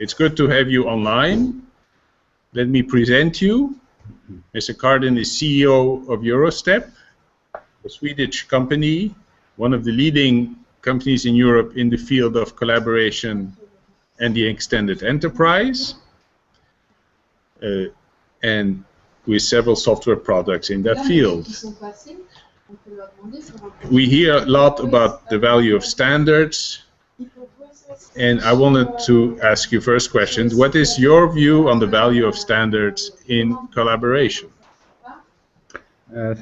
It's good to have you online. Let me present you. Mr. Kårdén is CEO of Eurostep, a Swedish company, one of the leading companies in Europe in the field of collaboration and the extended enterprise, and with several software products in that field. We hear a lot about the value of standards, and I wanted to ask you first question, what is your view on the value of standards in collaboration?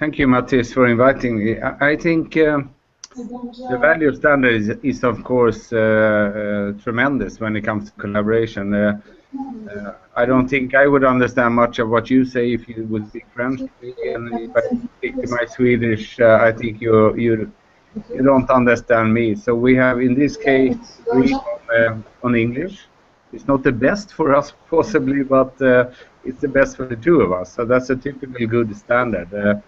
Thank you, Mattis, for inviting me. I think the value of standards is of course tremendous when it comes to collaboration. I don't think I would understand much of what you say if you would speak French, and if I speak my Swedish, I think you don't understand me. So we have, in this case, on English. It's not the best for us, possibly, but it's the best for the two of us. So that's a typical good standard.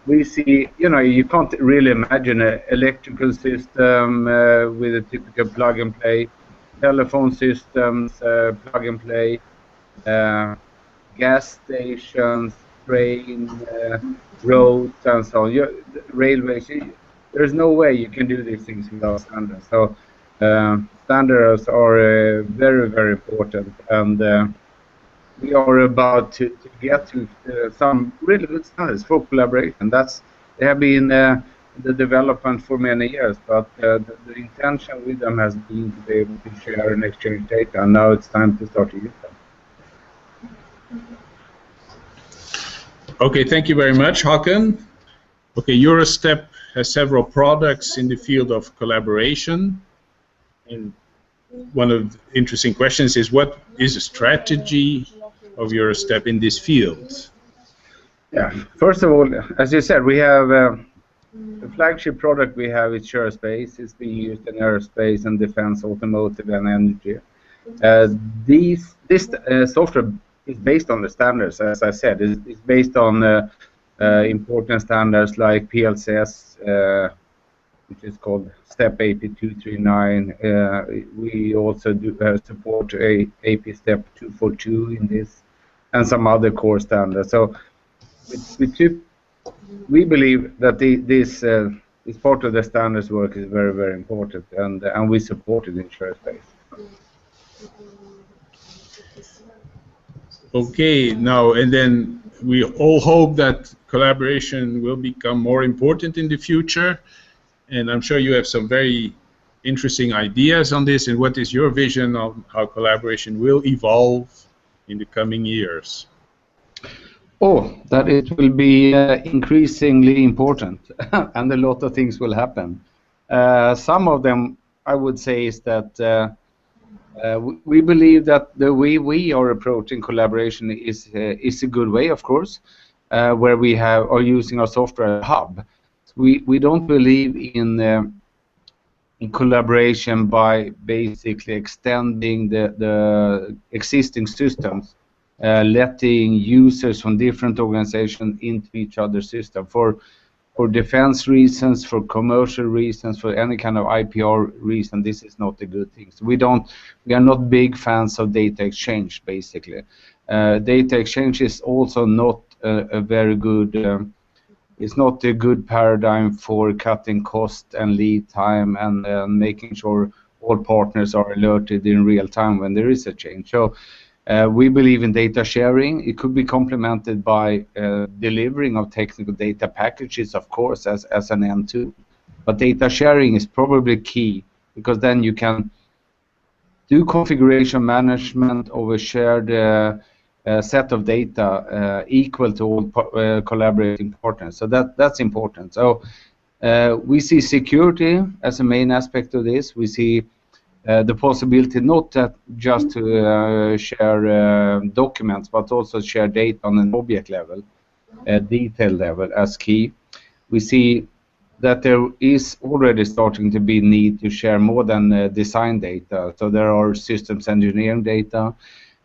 We see, you can't really imagine an electrical system with a typical plug and play. Telephone systems, plug and play, gas stations, train, roads, and so on. Railways. There's no way you can do these things without standards. So standards are very, very important, and we are about to get to some really good standards for collaboration. They have been the development for many years, but the intention with them has been to be able to share and exchange data, and now it's time to start to use them. Okay, thank you very much, Håkan. Okay, Eurostep has several products in the field of collaboration, and one of the interesting questions is, what is the strategy of Eurostep in this field? Yeah, first of all, as you said, we have the flagship product we have is SureSpace. It's being used in aerospace and defense, automotive, and energy. This software is based on the standards, as I said. It's based on important standards like PLCS, which is called STEP AP239. We also do support AP STEP 242 in this, and some other core standards. So we believe that this part of the standards work is very, very important, and we support it in SureSpace. Okay, now and then we all hope that collaboration will become more important in the future, and I'm sure you have some very interesting ideas on this. And what is your vision on how collaboration will evolve in the coming years? Oh, that it will be increasingly important, and a lot of things will happen. Some of them, I would say, is that we believe that the way we are approaching collaboration is a good way, of course, where we are using our software hub. We don't believe in collaboration by basically extending the existing systems, letting users from different organizations into each other's system for defense reasons, for commercial reasons, for any kind of IPR reason. This is not a good thing. So we are not big fans of data exchange, basically. Data exchange is also not a very good. It's not a good paradigm for cutting cost and lead time and making sure all partners are alerted in real time when there is a change. So we believe in data sharing. It could be complemented by delivering of technical data packages, of course, as an end to. But data sharing is probably key, because then you can do configuration management of a shared set of data equal to all collaborating partners. So that's important. So we see security as a main aspect of this. We see the possibility not just to share documents, but also share data on an object level, detail level as key. We see that there is already starting to be need to share more than design data. So there are systems engineering data,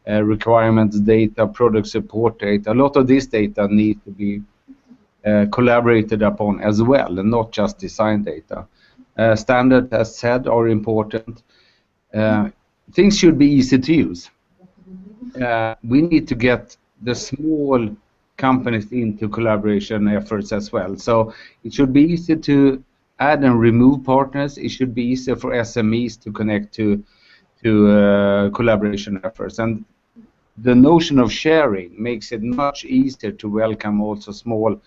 requirements data, product support data. A lot of this data needs to be collaborated upon as well, and not just design data. Standards, as said, are important. things should be easy to use. We need to get the small companies into collaboration efforts as well. So it should be easy to add and remove partners. It should be easier for SMEs to connect to collaboration efforts. And the notion of sharing makes it much easier to welcome also small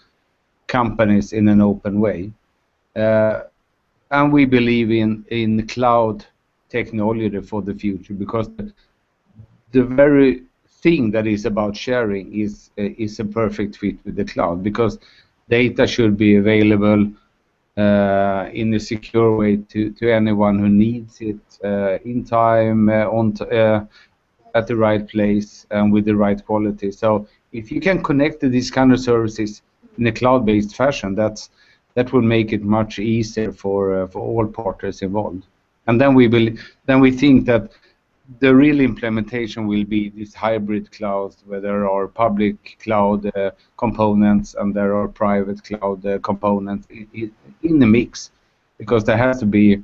companies in an open way. And we believe in cloud technology for the future, because the very thing that is about sharing is a perfect fit with the cloud, because data should be available in a secure way to anyone who needs it in time, at the right place, and with the right quality. So if you can connect to these kind of services in a cloud-based fashion, that will make it much easier for all partners involved. And then we think that the real implementation will be these hybrid clouds, where there are public cloud components and there are private cloud components in the mix, because there has to be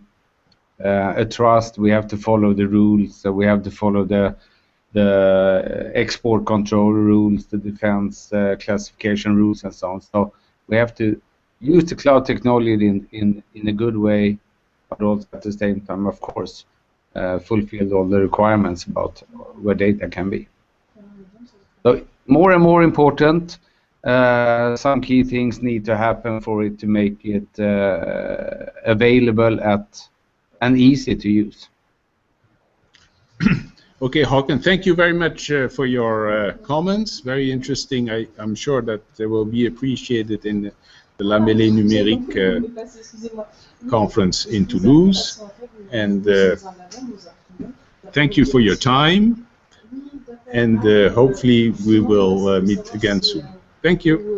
a trust. We have to follow the rules. So we have to follow the export control rules, the defense classification rules, and so on. So we have to use the cloud technology in a good way, but also at the same time, of course, fulfill all the requirements about where data can be. So more and more important, some key things need to happen for it to make it available and easy to use. Okay, Håkan, thank you very much for your comments. Very interesting. I'm sure that they will be appreciated in the La Mêlée Numérique conference in Toulouse. And thank you for your time. And hopefully we will meet again soon. Thank you.